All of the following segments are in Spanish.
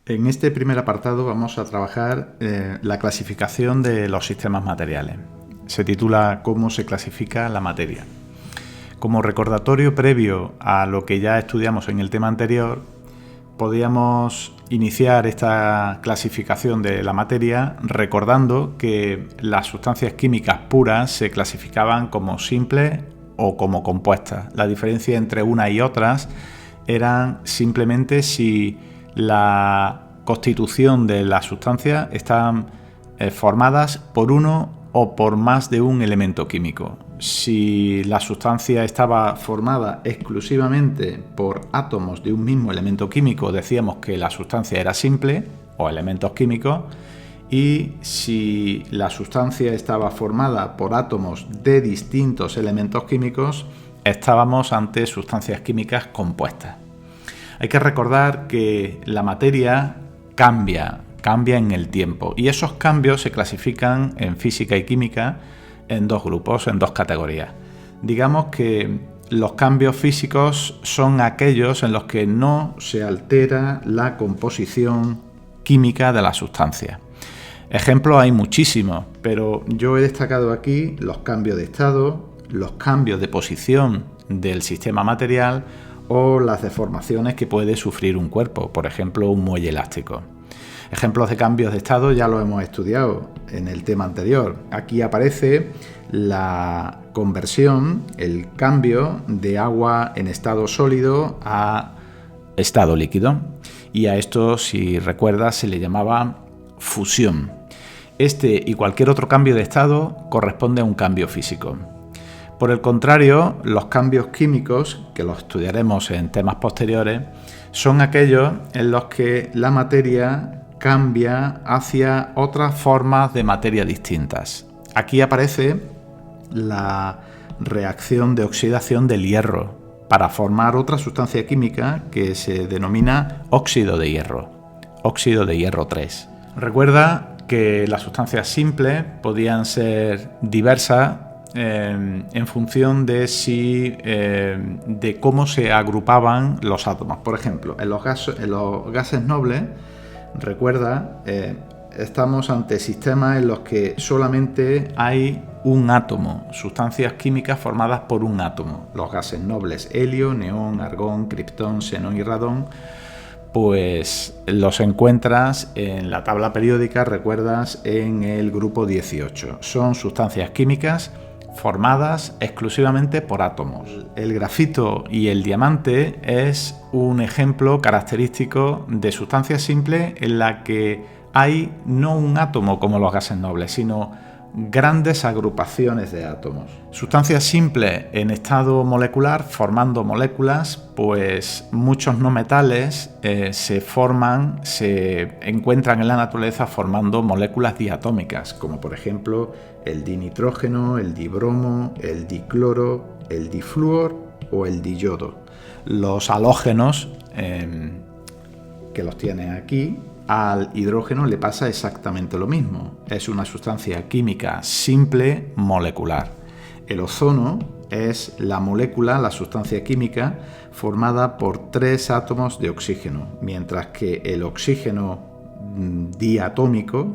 En este primer apartado vamos a trabajar la clasificación de los sistemas materiales. Se titula ¿Cómo se clasifica la materia? Como recordatorio previo a lo que ya estudiamos en el tema anterior, podríamos iniciar esta clasificación de la materia recordando que las sustancias químicas puras se clasificaban como simples o como compuestas. La diferencia entre unas y otras eran simplemente si la constitución de las sustancias están formadas por uno o por más de un elemento químico. Si la sustancia estaba formada exclusivamente por átomos de un mismo elemento químico, decíamos que la sustancia era simple o elementos químicos, y si la sustancia estaba formada por átomos de distintos elementos químicos, estábamos ante sustancias químicas compuestas. Hay que recordar que la materia cambia en el tiempo, y esos cambios se clasifican en física y química en dos grupos, en dos categorías. Digamos que los cambios físicos son aquellos en los que no se altera la composición química de la sustancia. Ejemplos hay muchísimos, pero yo he destacado aquí los cambios de estado, los cambios de posición del sistema material o las deformaciones que puede sufrir un cuerpo, por ejemplo un muelle elástico. Ejemplos de cambios de estado ya lo hemos estudiado en el tema anterior. Aquí aparece la conversión, el cambio de agua en estado sólido a estado líquido. Y a esto, si recuerdas, se le llamaba fusión. Este y cualquier otro cambio de estado corresponde a un cambio físico. Por el contrario, los cambios químicos, que los estudiaremos en temas posteriores, son aquellos en los que la materia cambia hacia otras formas de materia distintas. Aquí aparece la reacción de oxidación del hierro para formar otra sustancia química que se denomina óxido de hierro 3. Recuerda que las sustancias simples podían ser diversas en función de cómo se agrupaban los átomos. Por ejemplo, en los gases nobles, recuerda, estamos ante sistemas en los que solamente hay un átomo, sustancias químicas formadas por un átomo. Los gases nobles, helio, neón, argón, kriptón, xenón y radón, pues los encuentras en la tabla periódica, recuerdas, en el grupo 18. Son sustancias químicas formadas exclusivamente por átomos. El grafito y el diamante es un ejemplo característico de sustancias simples en la que hay no un átomo como los gases nobles, sino grandes agrupaciones de átomos. Sustancias simples en estado molecular, formando moléculas, pues muchos no metales se encuentran en la naturaleza formando moléculas diatómicas, como por ejemplo el dinitrógeno, el dibromo, el dicloro, el difluor o el diyodo. Los halógenos, que los tienen aquí, al hidrógeno le pasa exactamente lo mismo. Es una sustancia química simple molecular. El ozono es la molécula, la sustancia química, formada por 3 átomos de oxígeno, mientras que el oxígeno diatómico,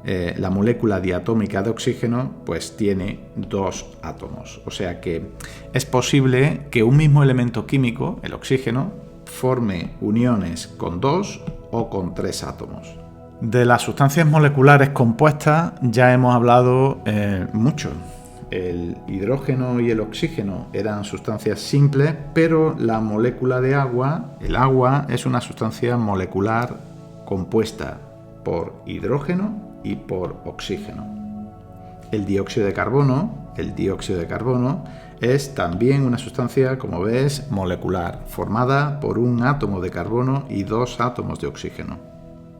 la molécula diatómica de oxígeno, pues tiene 2 átomos. O sea que es posible que un mismo elemento químico, el oxígeno, forme uniones con 2 o con 3 átomos. De las sustancias moleculares compuestas ya hemos hablado mucho. El hidrógeno y el oxígeno eran sustancias simples, pero la molécula de agua, el agua, es una sustancia molecular compuesta por hidrógeno y por oxígeno. El dióxido de carbono es también una sustancia, como ves, molecular, formada por un átomo de carbono y 2 átomos de oxígeno.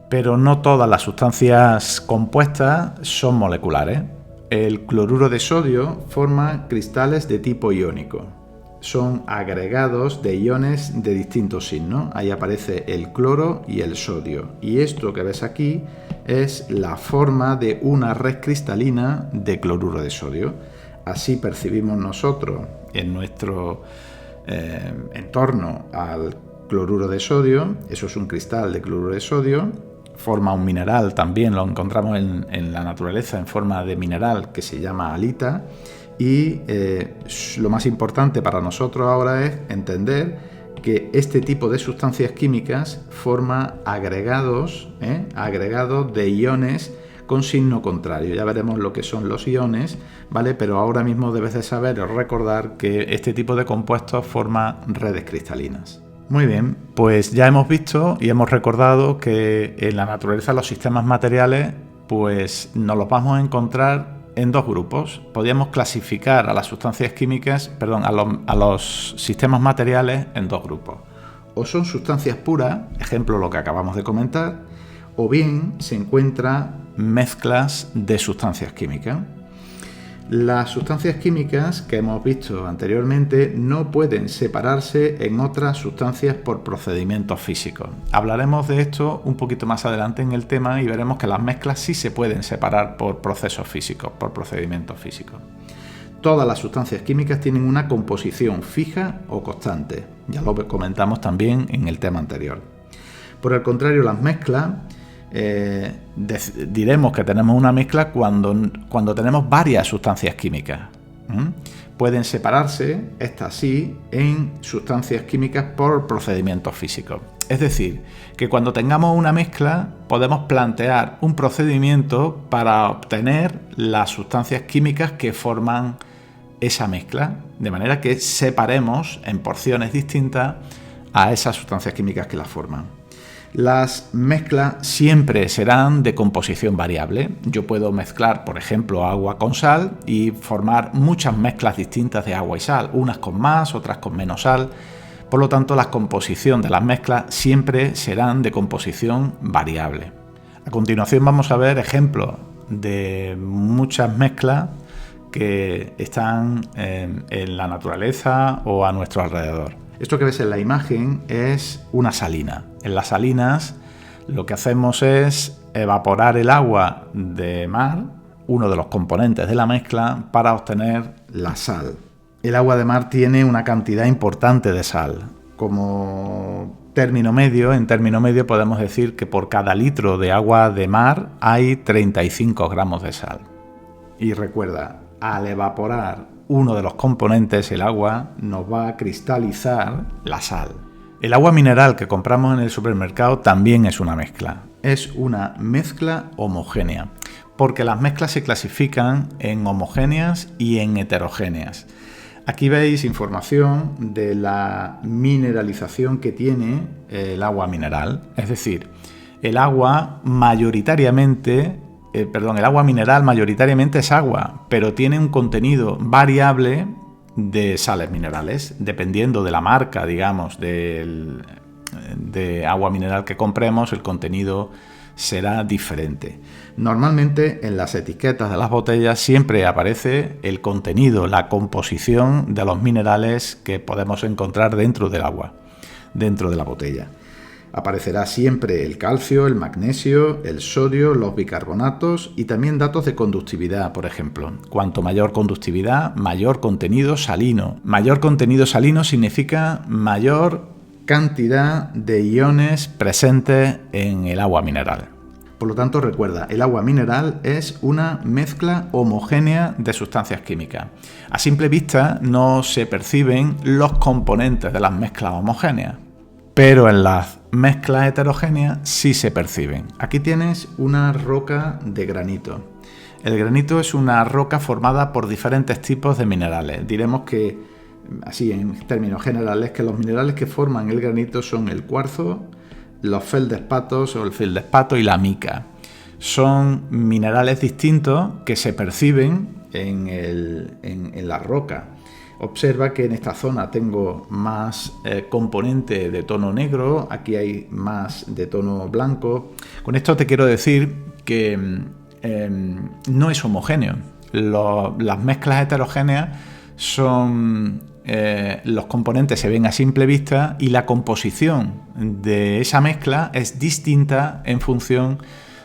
Pero no todas las sustancias compuestas son moleculares. El cloruro de sodio forma cristales de tipo iónico. Son agregados de iones de distintos signos. Ahí aparece el cloro y el sodio. Y esto que ves aquí es la forma de una red cristalina de cloruro de sodio. Así percibimos nosotros en nuestro entorno al cloruro de sodio, eso es un cristal de cloruro de sodio, forma un mineral, también lo encontramos en la naturaleza en forma de mineral que se llama halita, y lo más importante para nosotros ahora es entender que este tipo de sustancias químicas forma agregados de iones con signo contrario. Ya veremos lo que son los iones, ¿vale? Pero ahora mismo debes de saber o recordar que este tipo de compuestos forma redes cristalinas. Muy bien, pues ya hemos visto y hemos recordado que en la naturaleza los sistemas materiales pues nos los vamos a encontrar en dos grupos. Podríamos clasificar a las sustancias químicas, a los sistemas materiales en dos grupos. O son sustancias puras, ejemplo lo que acabamos de comentar, o bien se encuentran mezclas de sustancias químicas. Las sustancias químicas que hemos visto anteriormente no pueden separarse en otras sustancias por procedimientos físicos. Hablaremos de esto un poquito más adelante en el tema y veremos que las mezclas sí se pueden separar por procesos físicos, por procedimientos físicos. Todas las sustancias químicas tienen una composición fija o constante. Ya lo comentamos también en el tema anterior. Por el contrario, las mezclas diremos que tenemos una mezcla cuando tenemos varias sustancias químicas. Pueden separarse, estas sí, en sustancias químicas por procedimientos físicos. Es decir, que cuando tengamos una mezcla podemos plantear un procedimiento para obtener las sustancias químicas que forman esa mezcla, de manera que separemos en porciones distintas a esas sustancias químicas que la forman. Las mezclas siempre serán de composición variable. Yo puedo mezclar, por ejemplo, agua con sal y formar muchas mezclas distintas de agua y sal, unas con más, otras con menos sal. Por lo tanto, la composición de las mezclas siempre serán de composición variable. A continuación vamos a ver ejemplos de muchas mezclas que están en la naturaleza o a nuestro alrededor. Esto que ves en la imagen es una salina. En las salinas lo que hacemos es evaporar el agua de mar, uno de los componentes de la mezcla, para obtener la sal. El agua de mar tiene una cantidad importante de sal. Como término medio, en término medio podemos decir que por cada litro de agua de mar hay 35 gramos de sal. Y recuerda, al evaporar uno de los componentes, el agua, nos va a cristalizar la sal. El agua mineral que compramos en el supermercado también es una mezcla. Es una mezcla homogénea, porque las mezclas se clasifican en homogéneas y en heterogéneas. Aquí veis información de la mineralización que tiene el agua mineral. Es decir, el agua el agua mineral mayoritariamente es agua, pero tiene un contenido variable de sales minerales, dependiendo de la marca, digamos, de agua mineral que compremos, el contenido será diferente. Normalmente en las etiquetas de las botellas siempre aparece el contenido, la composición de los minerales que podemos encontrar dentro del agua, dentro de la botella. Aparecerá siempre el calcio, el magnesio, el sodio, los bicarbonatos y también datos de conductividad, por ejemplo. Cuanto mayor conductividad, mayor contenido salino. Mayor contenido salino significa mayor cantidad de iones presentes en el agua mineral. Por lo tanto, recuerda, el agua mineral es una mezcla homogénea de sustancias químicas. A simple vista no se perciben los componentes de las mezclas homogéneas, pero en las mezclas heterogéneas sí se perciben. Aquí tienes una roca de granito. El granito es una roca formada por diferentes tipos de minerales. Diremos que, así en términos generales, que los minerales que forman el granito son el cuarzo, los feldespatos o el feldespato y la mica. Son minerales distintos que se perciben en la roca. Observa que en esta zona tengo más componente de tono negro, aquí hay más de tono blanco. Con esto te quiero decir que no es homogéneo. Las mezclas heterogéneas son los componentes se ven a simple vista y la composición de esa mezcla es distinta en función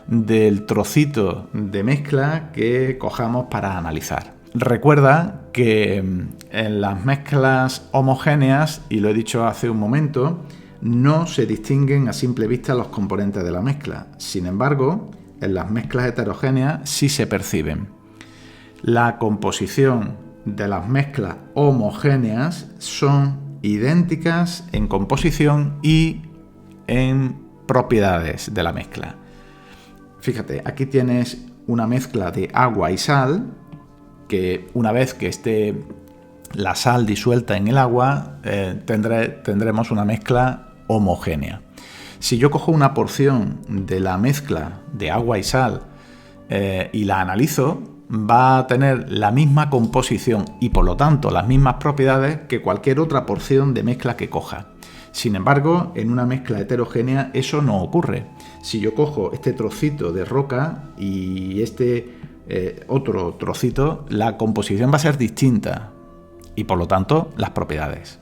del trocito de mezcla que cojamos para analizar. Recuerda que en las mezclas homogéneas, y lo he dicho hace un momento, no se distinguen a simple vista los componentes de la mezcla. Sin embargo, en las mezclas heterogéneas sí se perciben. La composición de las mezclas homogéneas son idénticas en composición y en propiedades de la mezcla. Fíjate, aquí tienes una mezcla de agua y sal, que una vez que esté la sal disuelta en el agua, tendremos una mezcla homogénea. Si yo cojo una porción de la mezcla de agua y sal y la analizo, va a tener la misma composición y por lo tanto las mismas propiedades que cualquier otra porción de mezcla que coja. Sin embargo, en una mezcla heterogénea eso no ocurre. Si yo cojo este trocito de roca y este otro trocito, la composición va a ser distinta y por lo tanto las propiedades.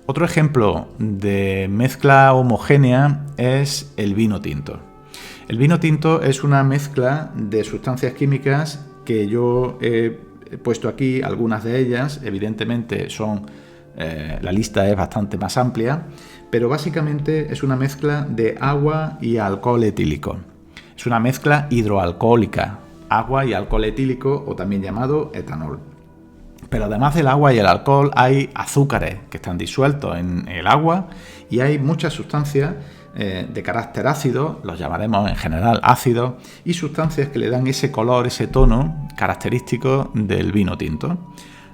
Otro ejemplo de mezcla homogénea es el vino tinto. El vino tinto es una mezcla de sustancias químicas que yo he puesto aquí, algunas de ellas, evidentemente son, la lista es bastante más amplia, pero básicamente es una mezcla de agua y alcohol etílico. Es una mezcla hidroalcohólica, agua y alcohol etílico o también llamado etanol. Pero además del agua y el alcohol hay azúcares que están disueltos en el agua y hay muchas sustancias de carácter ácido, los llamaremos en general ácidos, y sustancias que le dan ese color, ese tono característico del vino tinto.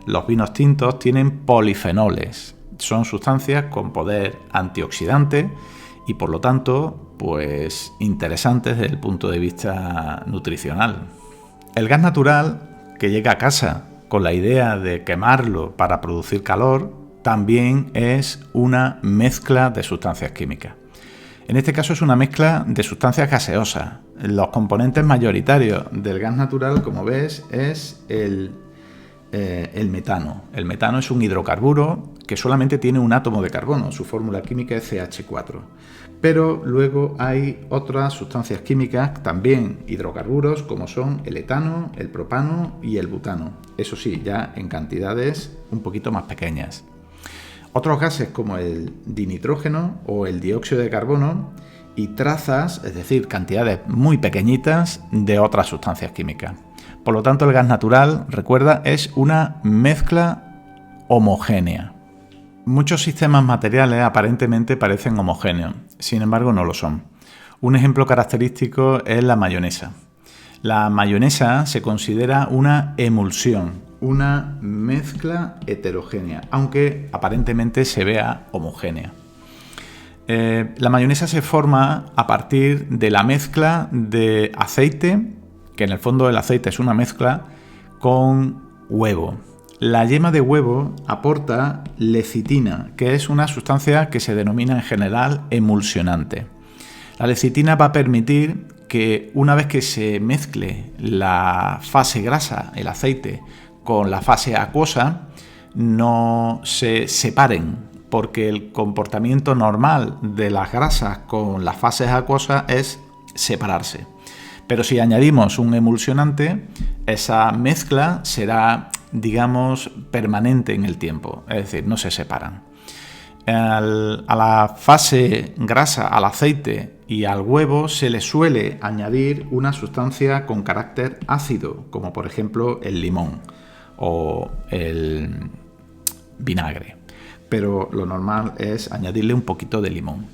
Los vinos tintos tienen polifenoles, son sustancias con poder antioxidante y por lo tanto pues interesantes desde el punto de vista nutricional. El gas natural que llega a casa con la idea de quemarlo para producir calor también es una mezcla de sustancias químicas. En este caso es una mezcla de sustancias gaseosas. Los componentes mayoritarios del gas natural, como ves, es el metano. El metano es un hidrocarburo que solamente tiene un átomo de carbono. Su fórmula química es CH4. Pero luego hay otras sustancias químicas, también hidrocarburos, como son el etano, el propano y el butano. Eso sí, ya en cantidades un poquito más pequeñas. Otros gases como el dinitrógeno o el dióxido de carbono y trazas, es decir, cantidades muy pequeñitas de otras sustancias químicas. Por lo tanto, el gas natural, recuerda, es una mezcla homogénea. Muchos sistemas materiales aparentemente parecen homogéneos, sin embargo no lo son. Un ejemplo característico es la mayonesa. La mayonesa se considera una emulsión, una mezcla heterogénea, aunque aparentemente se vea homogénea. La mayonesa se forma a partir de la mezcla de aceite, que en el fondo el aceite es una mezcla, con huevo. La yema de huevo aporta lecitina, que es una sustancia que se denomina en general emulsionante. La lecitina va a permitir que una vez que se mezcle la fase grasa, el aceite, con la fase acuosa, no se separen, porque el comportamiento normal de las grasas con las fases acuosas es separarse. Pero si añadimos un emulsionante, esa mezcla será, digamos, permanente en el tiempo, es decir, no se separan. A la fase grasa, al aceite y al huevo se le suele añadir una sustancia con carácter ácido, como por ejemplo el limón o el vinagre. Pero lo normal es añadirle un poquito de limón.